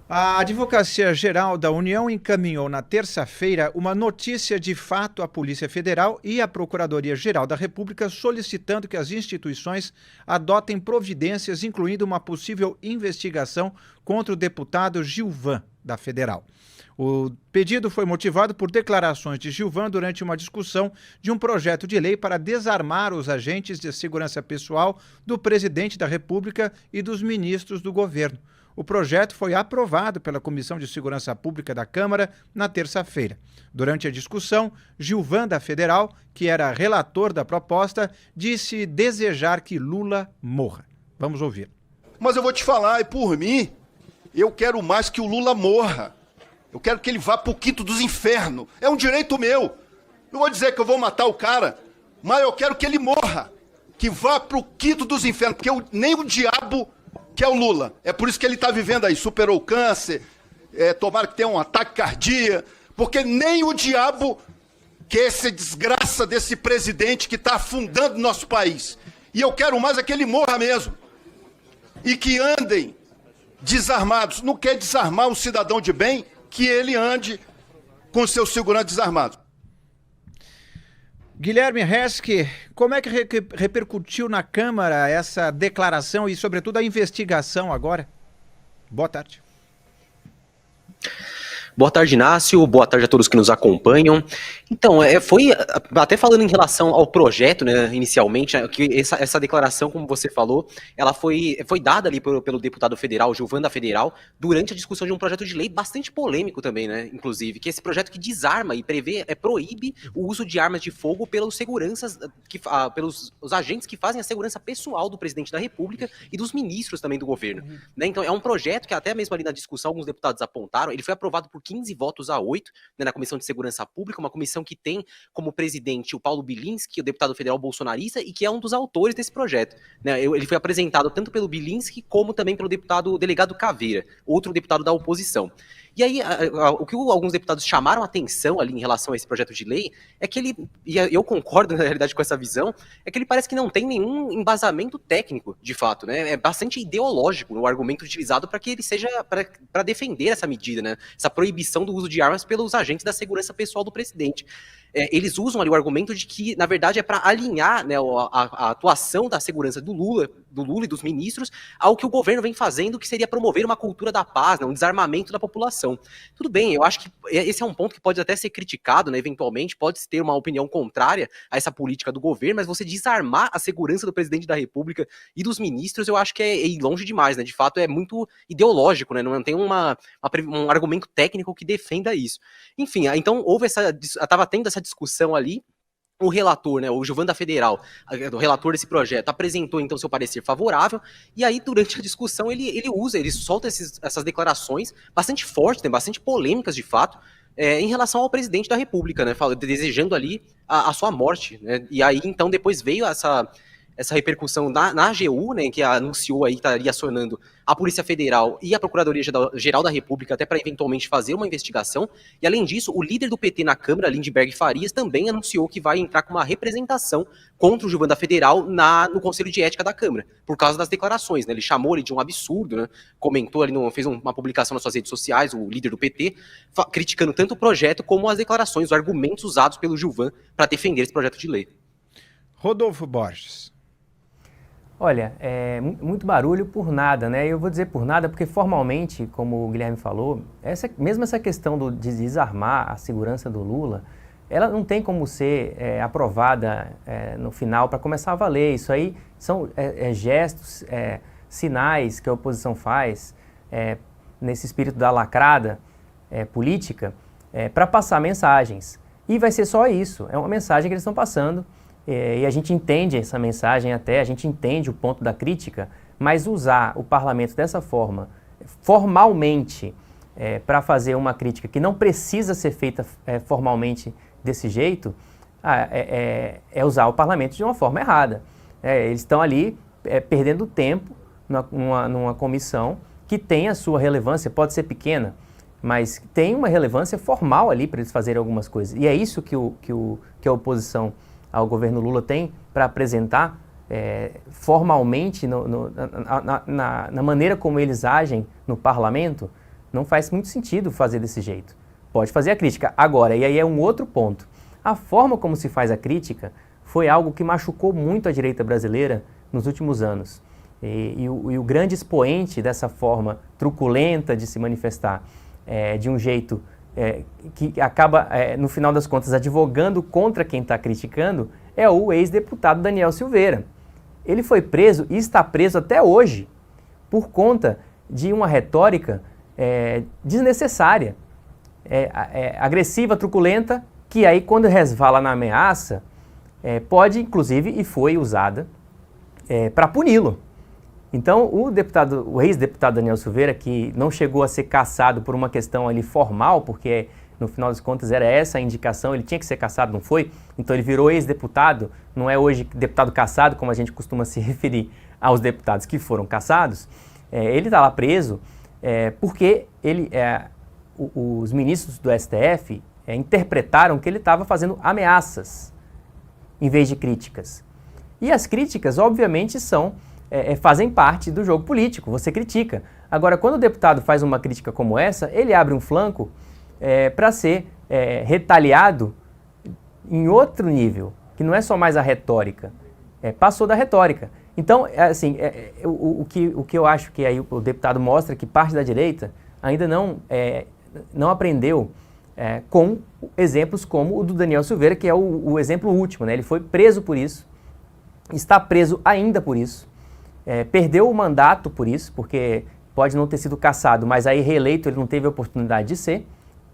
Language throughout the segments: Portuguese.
A Advocacia Geral da União encaminhou na terça-feira uma notícia de fato à Polícia Federal e à Procuradoria-Geral da República solicitando que as instituições adotem providências, incluindo uma possível investigação contra o deputado Gilvan, da Federal. O pedido foi motivado por declarações de Gilvan durante uma discussão de um projeto de lei para desarmar os agentes de segurança pessoal do presidente da República e dos ministros do governo. O projeto foi aprovado pela Comissão de Segurança Pública da Câmara na terça-feira. Durante a discussão, Gilvan, da Federal, que era relator da proposta, disse desejar que Lula morra. Vamos ouvir. Mas eu vou te falar, e por mim, eu quero mais que o Lula morra. Eu quero que ele vá pro quinto dos infernos. É um direito meu. Não vou dizer que eu vou matar o cara, mas eu quero que ele morra. Que vá pro quinto dos infernos, porque nem o diabo que é o Lula. É por isso que ele está vivendo aí, superou o câncer, tomara que tenha um ataque cardíaco, porque nem o diabo quer essa desgraça desse presidente que está afundando nosso país. E eu quero mais é que ele morra mesmo. E que andem desarmados. Não quer desarmar um cidadão de bem, que ele ande com seus seguranças desarmados. Guilherme Resch, como é que repercutiu na Câmara essa declaração e, sobretudo, a investigação agora? Boa tarde. Boa tarde, Inácio. Boa tarde a todos que nos acompanham. Então, foi até falando em relação ao projeto, né, inicialmente, que essa declaração, como você falou, ela foi dada ali pelo deputado federal, Gilvan da Federal, durante a discussão de um projeto de lei bastante polêmico também, né, inclusive, que é esse projeto que desarma e proíbe o uso de armas de fogo pelos seguranças, pelos os agentes que fazem a segurança pessoal do presidente da República e dos ministros também do governo. Né? Então, é um projeto que até mesmo ali na discussão alguns deputados apontaram, ele foi aprovado por 15 votos a 8, né, na Comissão de Segurança Pública, uma comissão que tem como presidente o Paulo Bilinski, o deputado federal bolsonarista, e que é um dos autores desse projeto. Né? Ele foi apresentado tanto pelo Bilinski, como também pelo delegado Caveira, outro deputado da oposição. E aí, o que alguns deputados chamaram a atenção ali em relação a esse projeto de lei é que ele, e eu concordo na realidade com essa visão, é que ele parece que não tem nenhum embasamento técnico, de fato, né? É bastante ideológico o argumento utilizado para que ele seja, para defender essa medida, né? Essa proibição do uso de armas pelos agentes da segurança pessoal do presidente. Eles usam ali o argumento de que, na verdade, é para alinhar, né, a atuação da segurança do Lula e dos ministros ao que o governo vem fazendo, que seria promover uma cultura da paz, né, um desarmamento da população. Tudo bem, eu acho que esse é um ponto que pode até ser criticado, né, eventualmente, pode-se ter uma opinião contrária a essa política do governo, mas você desarmar a segurança do presidente da República e dos ministros, eu acho que é ir longe demais, né? De fato, é muito ideológico, né? Não tem um argumento técnico que defenda isso. Enfim, então estava tendo essa discussão ali. O relator, né, o Gilvan da Federal, o relator desse projeto, apresentou então seu parecer favorável, e aí durante a discussão ele solta essas declarações bastante fortes, né, bastante polêmicas de fato, em relação ao presidente da República, né, desejando ali a sua morte, né, e aí então depois veio essa repercussão na AGU, né, que anunciou aí que estaria acionando a Polícia Federal e a Procuradoria-Geral da República até para eventualmente fazer uma investigação. E além disso, o líder do PT na Câmara, Lindenberg Farias, também anunciou que vai entrar com uma representação contra o Gilvan da Federal no Conselho de Ética da Câmara, por causa das declarações, né? Ele chamou ele de um absurdo, né? Comentou ali, fez uma publicação nas suas redes sociais, o líder do PT, criticando tanto o projeto como as declarações, os argumentos usados pelo Gilvan para defender esse projeto de lei. Rodolfo Borges. Olha, muito barulho por nada, né? Eu vou dizer por nada porque formalmente, como o Guilherme falou, mesmo essa questão de desarmar a segurança do Lula, ela não tem como ser aprovada no final para começar a valer. Isso aí são gestos, sinais que a oposição faz nesse espírito da lacrada política para passar mensagens. E vai ser só isso, é uma mensagem que eles estão passando. E a gente entende essa mensagem a gente entende o ponto da crítica, mas usar o parlamento dessa forma, formalmente, para fazer uma crítica que não precisa ser feita formalmente desse jeito, é usar o parlamento de uma forma errada. Eles estão ali perdendo tempo numa comissão que tem a sua relevância, pode ser pequena, mas tem uma relevância formal ali para eles fazerem algumas coisas. E é isso que a oposição ao governo Lula tem para apresentar formalmente na maneira como eles agem no parlamento, Não faz muito sentido fazer desse jeito. Pode fazer a crítica. Agora, e aí é um outro ponto, a forma como se faz a crítica foi algo que machucou muito a direita brasileira nos últimos anos. E o grande expoente dessa forma truculenta de se manifestar de um jeito que acaba, no final das contas, advogando contra quem está criticando, é o ex-deputado Daniel Silveira. Ele foi preso e está preso até hoje por conta de uma retórica desnecessária, agressiva, truculenta, que aí quando resvala na ameaça, pode, inclusive, e foi usada para puni-lo. Então, o ex-deputado Daniel Silveira, que não chegou a ser cassado por uma questão ali formal, porque no final das contas era essa a indicação, ele tinha que ser cassado, não foi? Então ele virou ex-deputado, não é hoje deputado cassado, como a gente costuma se referir aos deputados que foram cassados. Ele está lá preso porque os ministros do STF interpretaram que ele estava fazendo ameaças em vez de críticas. E as críticas, obviamente, fazem parte do jogo político, você critica. Agora, quando o deputado faz uma crítica como essa, ele abre um flanco para ser retaliado em outro nível, que não é só mais a retórica, passou da retórica. Então, assim, o que eu acho que aí o deputado mostra que parte da direita ainda não aprendeu com exemplos como o do Daniel Silveira, que é o exemplo último, né? Ele foi preso por isso, está preso ainda por isso, perdeu o mandato por isso, porque pode não ter sido cassado, mas aí reeleito ele não teve a oportunidade de ser,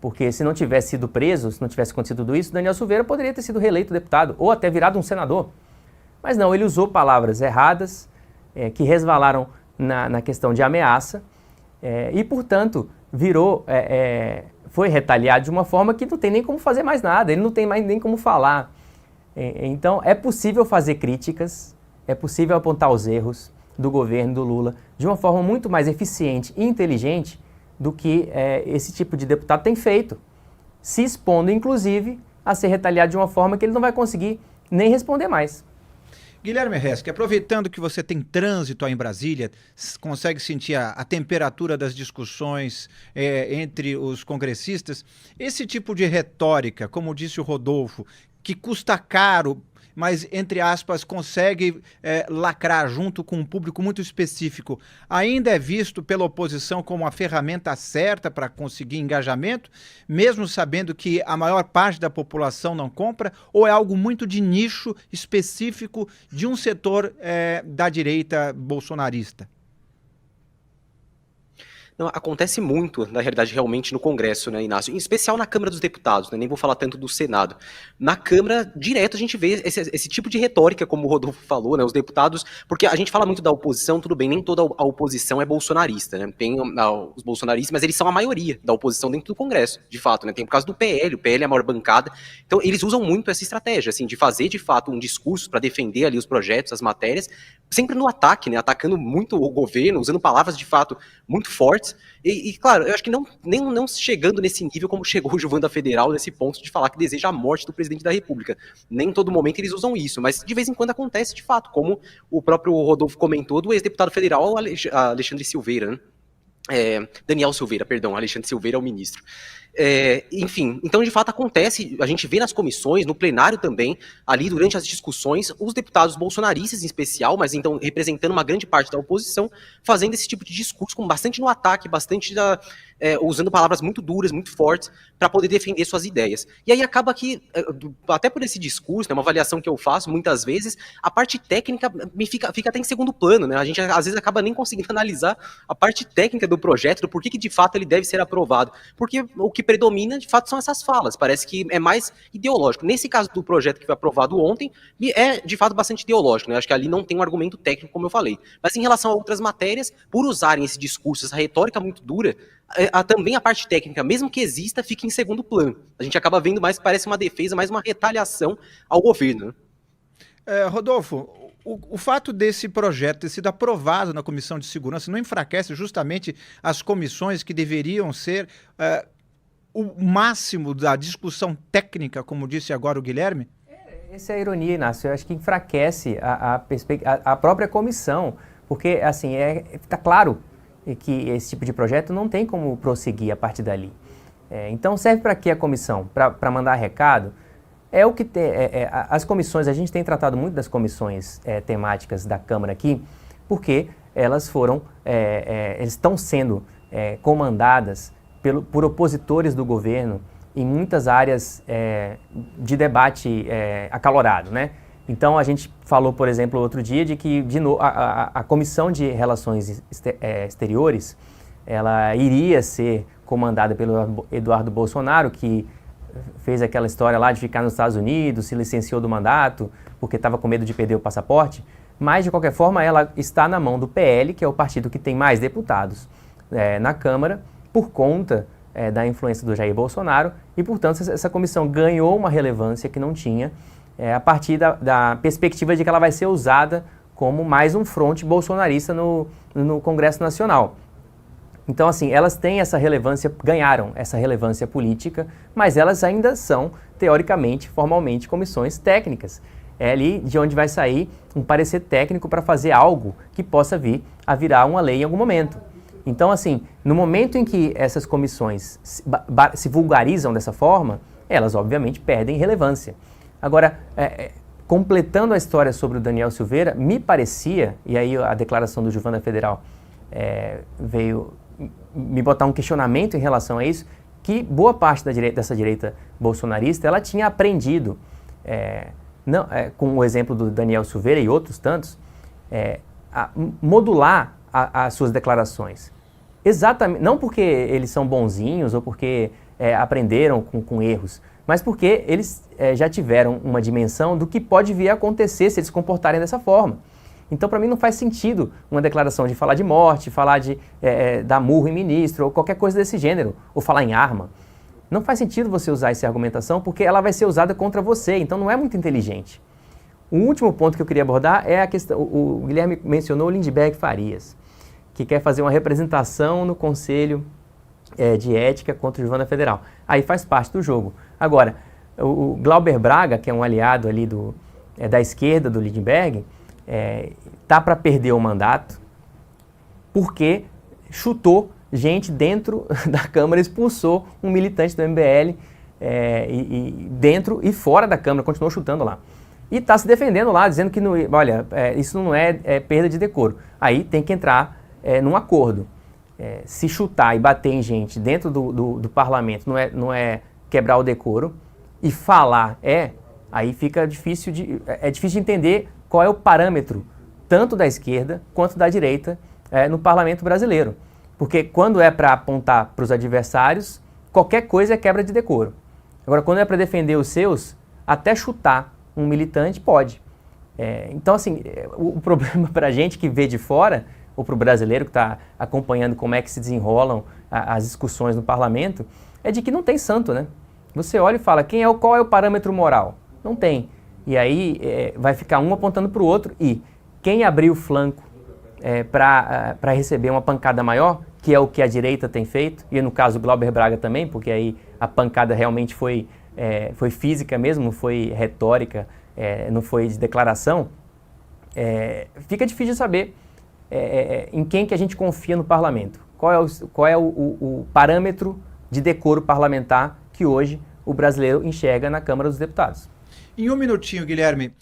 porque se não tivesse sido preso, se não tivesse acontecido tudo isso, Daniel Silveira poderia ter sido reeleito deputado, ou até virado um senador. Mas não, ele usou palavras erradas, que resvalaram na questão de ameaça, e, portanto, foi retaliado de uma forma que não tem nem como fazer mais nada, ele não tem mais nem como falar. Então, é possível fazer críticas, é possível apontar os erros do governo do Lula de uma forma muito mais eficiente e inteligente do que esse tipo de deputado tem feito, se expondo, inclusive, a ser retaliado de uma forma que ele não vai conseguir nem responder mais. Guilherme Resch, aproveitando que você tem trânsito aí em Brasília, consegue sentir a temperatura das discussões entre os congressistas, esse tipo de retórica, como disse o Rodolfo, que custa caro, mas, entre aspas, consegue lacrar junto com um público muito específico, ainda é visto pela oposição como a ferramenta certa para conseguir engajamento, mesmo sabendo que a maior parte da população não compra, ou é algo muito de nicho específico de um setor da direita bolsonarista? Não, acontece muito, na realidade, realmente no Congresso, né, Inácio? Em especial na Câmara dos Deputados, né? Nem vou falar tanto do Senado. Na Câmara, direto, a gente vê esse tipo de retórica, como o Rodolfo falou, né? Os deputados, porque a gente fala muito da oposição, tudo bem, nem toda a oposição é bolsonarista, né? Tem os bolsonaristas, mas eles são a maioria da oposição dentro do Congresso, de fato, né? Tem o caso do PL, o PL é a maior bancada. Então, eles usam muito essa estratégia, assim, de fazer, de fato, um discurso para defender ali os projetos, as matérias, sempre no ataque, né? Atacando muito o governo, usando palavras, de fato, muito fortes. E claro, eu acho que não chegando nesse nível como chegou o Giovanni da Federal, nesse ponto de falar que deseja a morte do presidente da República. Nem em todo momento eles usam isso, mas de vez em quando acontece de fato, como o próprio Rodolfo comentou, do ex-deputado federal Alexandre Silveira, né? Daniel Silveira, perdão, Alexandre Silveira é o ministro. Enfim, então de fato acontece, a gente vê nas comissões, no plenário também, ali durante as discussões, os deputados bolsonaristas em especial, mas então representando uma grande parte da oposição, fazendo esse tipo de discurso, com bastante no ataque, bastante usando palavras muito duras, muito fortes, para poder defender suas ideias. E aí acaba que, até por esse discurso, né, uma avaliação que eu faço muitas vezes, a parte técnica fica até em segundo plano, né? A gente às vezes acaba nem conseguindo analisar a parte técnica do projeto, do porquê que de fato ele deve ser aprovado. Porque o que predomina, de fato, são essas falas. Parece que é mais ideológico. Nesse caso do projeto que foi aprovado ontem, é, de fato, bastante ideológico, né? Acho que ali não tem um argumento técnico, como eu falei. Mas em relação a outras matérias, por usarem esse discurso, essa retórica muito dura, também a parte técnica, mesmo que exista, fica em segundo plano. A gente acaba vendo mais que parece uma defesa, mais uma retaliação ao governo. Rodolfo, o fato desse projeto ter sido aprovado na Comissão de Segurança não enfraquece justamente as comissões que deveriam ser o máximo da discussão técnica, como disse agora o Guilherme? Essa é a ironia, Inácio. Eu acho que enfraquece a própria comissão, porque, assim, está claro que esse tipo de projeto não tem como prosseguir a partir dali. Então serve para que a comissão? Para mandar recado? É o que tem, as comissões, a gente tem tratado muito das comissões temáticas da Câmara aqui, porque elas estão sendo comandadas por opositores do governo em muitas áreas de debate acalorado, né? Então a gente falou, por exemplo, outro dia de que a Comissão de Relações Exteriores, ela iria ser comandada pelo Eduardo Bolsonaro, que fez aquela história lá de ficar nos Estados Unidos, se licenciou do mandato porque estava com medo de perder o passaporte, mas de qualquer forma ela está na mão do PL, que é o partido que tem mais deputados na Câmara, por conta da influência do Jair Bolsonaro, e portanto essa comissão ganhou uma relevância que não tinha, a partir da perspectiva de que ela vai ser usada como mais um fronte bolsonarista no Congresso Nacional. Então, assim, elas têm essa relevância, ganharam essa relevância política, mas elas ainda são, teoricamente, formalmente, comissões técnicas. É ali de onde vai sair um parecer técnico para fazer algo que possa vir a virar uma lei em algum momento. Então, assim, no momento em que essas comissões se vulgarizam dessa forma, elas, obviamente, perdem relevância. Agora, completando a história sobre o Daniel Silveira, me parecia, e aí a declaração do Gilvan da Federal veio me botar um questionamento em relação a isso, que boa parte dessa direita bolsonarista, ela tinha aprendido, com o exemplo do Daniel Silveira e outros tantos, a modular as suas declarações. Exatamente, não porque eles são bonzinhos ou porque aprenderam com erros, mas porque eles já tiveram uma dimensão do que pode vir a acontecer se eles se comportarem dessa forma. Então, para mim, não faz sentido uma declaração de falar de morte, falar de dar murro em ministro, ou qualquer coisa desse gênero, ou falar em arma. Não faz sentido você usar essa argumentação, porque ela vai ser usada contra você, então não é muito inteligente. O último ponto que eu queria abordar é a questão, o Guilherme mencionou o Lindbergh Farias, que quer fazer uma representação no Conselho de Ética contra o Gilvan da Federal. Aí faz parte do jogo. Agora, o Glauber Braga, que é um aliado ali da esquerda do Lindbergh, tá para perder o mandato porque chutou gente dentro da Câmara, expulsou um militante do MBL dentro e fora da Câmara, continuou chutando lá. E está se defendendo lá, dizendo que isso não é perda de decoro. Aí tem que entrar num acordo. Se chutar e bater em gente dentro do parlamento não é quebrar o decoro, e falar aí fica difícil de entender qual é o parâmetro, tanto da esquerda quanto da direita, no parlamento brasileiro. Porque quando é para apontar para os adversários, qualquer coisa é quebra de decoro. Agora, quando é para defender os seus, até chutar um militante pode. Então, assim, o problema para a gente que vê de fora, ou para o brasileiro que está acompanhando como é que se desenrolam as discussões no parlamento, é de que não tem santo, né? Você olha e fala, qual é o parâmetro moral? Não tem. E aí vai ficar um apontando para o outro, e quem abrir o flanco para receber uma pancada maior, que é o que a direita tem feito, e no caso o Glauber Braga também, porque aí a pancada realmente foi física mesmo, não foi retórica, não foi de declaração, fica difícil de saber em quem que a gente confia no parlamento. Qual é o parâmetro de decoro parlamentar que hoje o brasileiro enxerga na Câmara dos Deputados. Em um minutinho, Guilherme,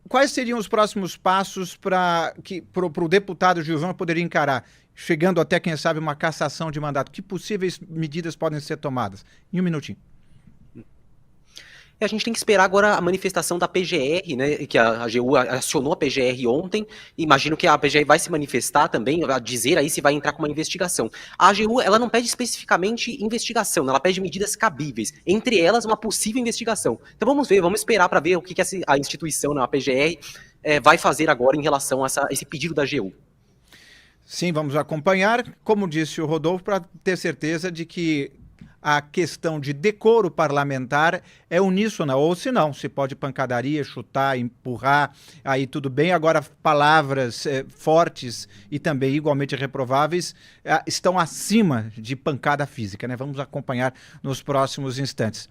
quais seriam os próximos passos para o deputado Gilvan poder encarar, chegando até, quem sabe, uma cassação de mandato? Que possíveis medidas podem ser tomadas? Em um minutinho. A gente tem que esperar agora a manifestação da PGR, né, que a AGU acionou a PGR ontem. Imagino que a PGR vai se manifestar também, a dizer aí se vai entrar com uma investigação. A AGU, ela não pede especificamente investigação, ela pede medidas cabíveis, entre elas uma possível investigação. Então vamos esperar para ver o que a instituição, a PGR, vai fazer agora em relação a esse pedido da AGU. Sim, vamos acompanhar, como disse o Rodolfo, para ter certeza de que a questão de decoro parlamentar é uníssona, ou se não, se pode pancadaria, chutar, empurrar, aí tudo bem. Agora, palavras fortes e também igualmente reprováveis estão acima de pancada física, né? Vamos acompanhar nos próximos instantes.